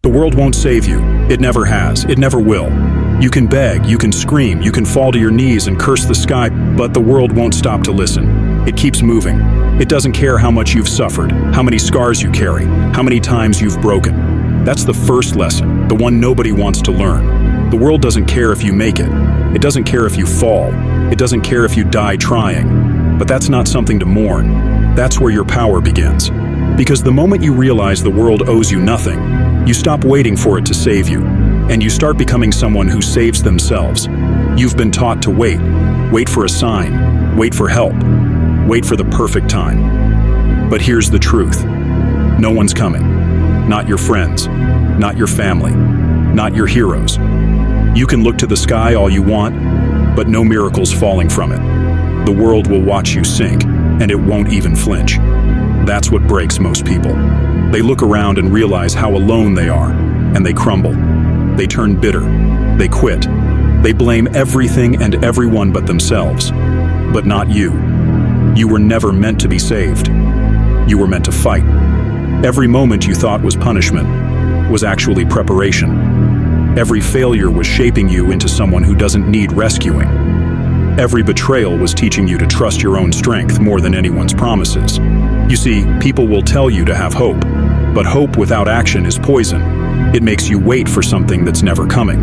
The world won't save you. It never has. It never will. You can beg, you can scream, you can fall to your knees and curse the sky, but the world won't stop to listen. It keeps moving. It doesn't care how much you've suffered, how many scars you carry, how many times you've broken. That's the first lesson, the one nobody wants to learn. The world doesn't care if you make it. It doesn't care if you fall. It doesn't care if you die trying. But that's not something to mourn. That's where your power begins. Because the moment you realize the world owes you nothing, you stop waiting for it to save you, and you start becoming someone who saves themselves. You've been taught to wait. Wait for a sign. Wait for help. Wait for the perfect time. But here's the truth. No one's coming. Not your friends. Not your family. Not your heroes. You can look to the sky all you want, but no miracles falling from it. The world will watch you sink, and it won't even flinch. That's what breaks most people. They look around and realize how alone they are, and they crumble. They turn bitter. They quit. They blame everything and everyone but themselves. But not you. You were never meant to be saved. You were meant to fight. Every moment you thought was punishment was actually preparation. Every failure was shaping you into someone who doesn't need rescuing. Every betrayal was teaching you to trust your own strength more than anyone's promises. You see, people will tell you to have hope, but hope without action is poison. It makes you wait for something that's never coming.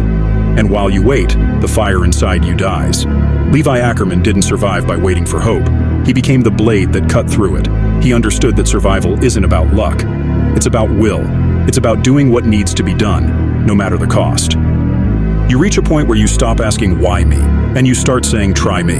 And while you wait, the fire inside you dies. Levi Ackerman didn't survive by waiting for hope. He became the blade that cut through it. He understood that survival isn't about luck. It's about will. It's about doing what needs to be done, no matter the cost. You reach a point where you stop asking, why me? And you start saying, try me.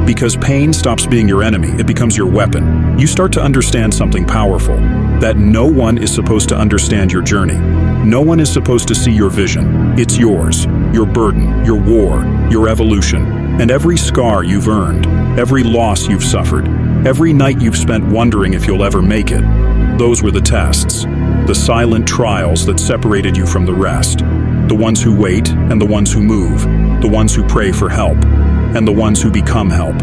Because pain stops being your enemy, it becomes your weapon. You start to understand something powerful, that no one is supposed to understand your journey. No one is supposed to see your vision. It's yours, your burden, your war, your evolution, and every scar you've earned, every loss you've suffered, every night you've spent wondering if you'll ever make it. Those were the tests, the silent trials that separated you from the rest. The ones who wait and the ones who move, the ones who pray for help, and the ones who become help.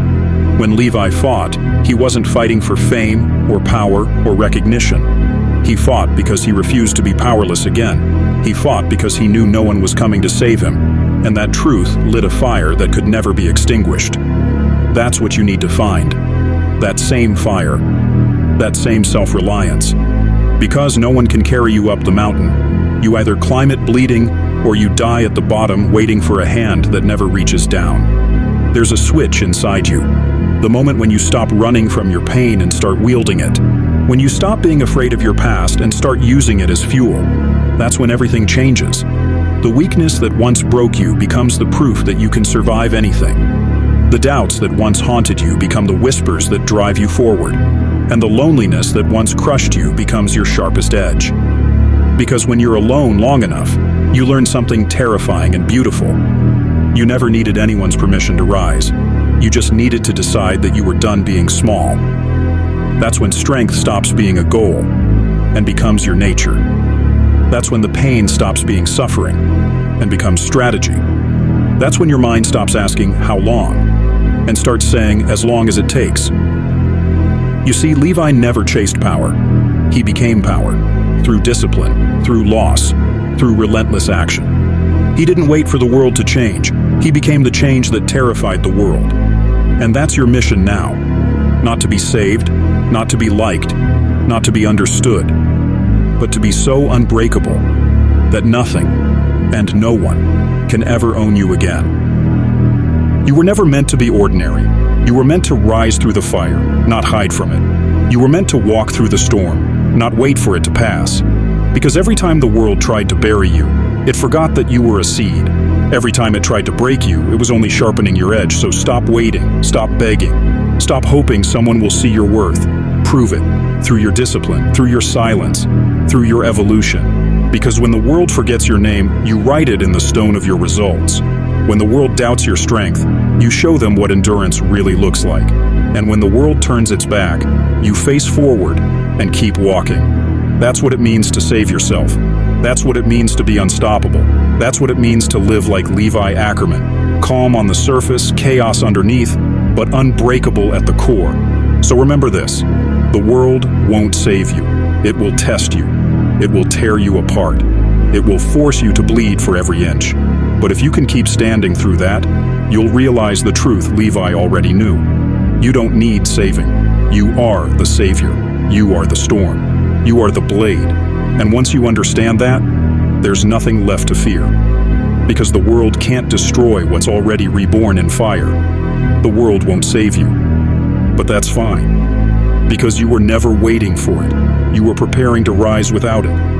When Levi fought, he wasn't fighting for fame or power or recognition. He fought because he refused to be powerless again. He fought because he knew no one was coming to save him, and that truth lit a fire that could never be extinguished. That's what you need to find. That same fire. That same self-reliance. Because no one can carry you up the mountain, you either climb it bleeding or you die at the bottom waiting for a hand that never reaches down. There's a switch inside you. The moment when you stop running from your pain and start wielding it. When you stop being afraid of your past and start using it as fuel. That's when everything changes. The weakness that once broke you becomes the proof that you can survive anything. The doubts that once haunted you become the whispers that drive you forward. And the loneliness that once crushed you becomes your sharpest edge. Because when you're alone long enough, you learn something terrifying and beautiful. You never needed anyone's permission to rise. You just needed to decide that you were done being small. That's when strength stops being a goal and becomes your nature. That's when the pain stops being suffering and becomes strategy. That's when your mind stops asking, how long? And starts saying, as long as it takes. You see, Levi never chased power. He became power. Through discipline, through loss, through relentless action. He didn't wait for the world to change. He became the change that terrified the world. And that's your mission now. Not to be saved, not to be liked, not to be understood, but to be so unbreakable that nothing and no one can ever own you again. You were never meant to be ordinary. You were meant to rise through the fire, not hide from it. You were meant to walk through the storm, not wait for it to pass. Because every time the world tried to bury you, it forgot that you were a seed. Every time it tried to break you, it was only sharpening your edge. So stop waiting, stop begging, stop hoping someone will see your worth. Prove it through your discipline, through your silence, through your evolution. Because when the world forgets your name, you write it in the stone of your results. When the world doubts your strength, you show them what endurance really looks like. And when the world turns its back, you face forward and keep walking. That's what it means to save yourself. That's what it means to be unstoppable. That's what it means to live like Levi Ackerman. Calm on the surface, chaos underneath, but unbreakable at the core. So remember this, the world won't save you. It will test you. It will tear you apart. It will force you to bleed for every inch. But if you can keep standing through that, you'll realize the truth Levi already knew. You don't need saving. You are the savior. You are the storm. You are the blade. And once you understand that, there's nothing left to fear. Because the world can't destroy what's already reborn in fire. The world won't save you. But that's fine. Because you were never waiting for it. You were preparing to rise without it.